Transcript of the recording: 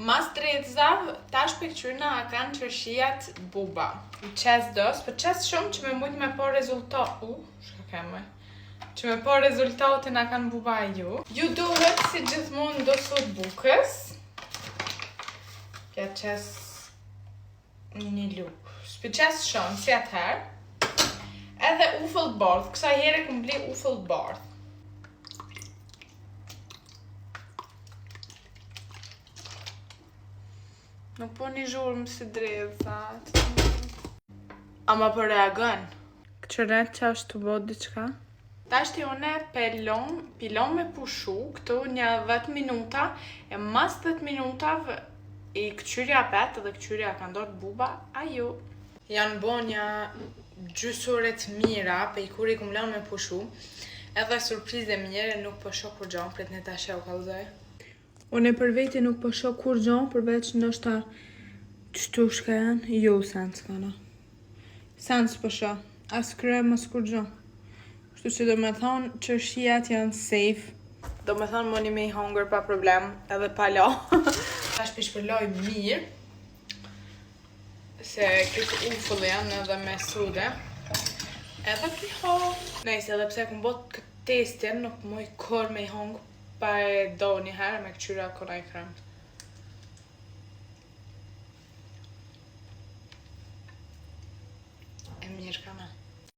Mas drejtëzav, tash për këqyna a kanë qërshijat buba. I qes dos, për qes shumë që me mujtë me po rezultat... shka keme? Që me po rezultatin a kanë buba ju. Ju duhet si gjithmonë dosur bukës. Pja qes një lupë. Shpi qes shumë, si atëherë. Edhe ufëll bardh, kësa here këm bli ufëll bardh. Nuk po një zhurmë si drejtëzat. Ama për reagën. Këqëret që është të bodë diqka? Ta është une pilon me pushu, këtu një 10 minuta, e mas 10 minutave i këqyrja petë dhe këqyrja ka ndorë buba, ajo. Janë bo një gjysuret mira, pe i kur i kum lanë me pushu, edhe surprize mire nuk po shoh kur gjonë, pret në ta shau kalzoj. Unë për veti nuk po shoh kur gjonë, përveç në është qëtu shka janë, jo sens kana. Sens po shoh, as krem, as kur gjonë. Kështu që do me thonë qërshijat janë safe. Do me thonë mëni me i hongër pa problem, edhe pa la. Ta shpishpërloj mirë, se këtë ufull janë edhe me sude. Edhe ki hongë. Nejse, edhe pse këm bot këtë testin, nuk moj kur me i hongë, pa e do njëherë me këqyra kona i krem. E mirë ka me.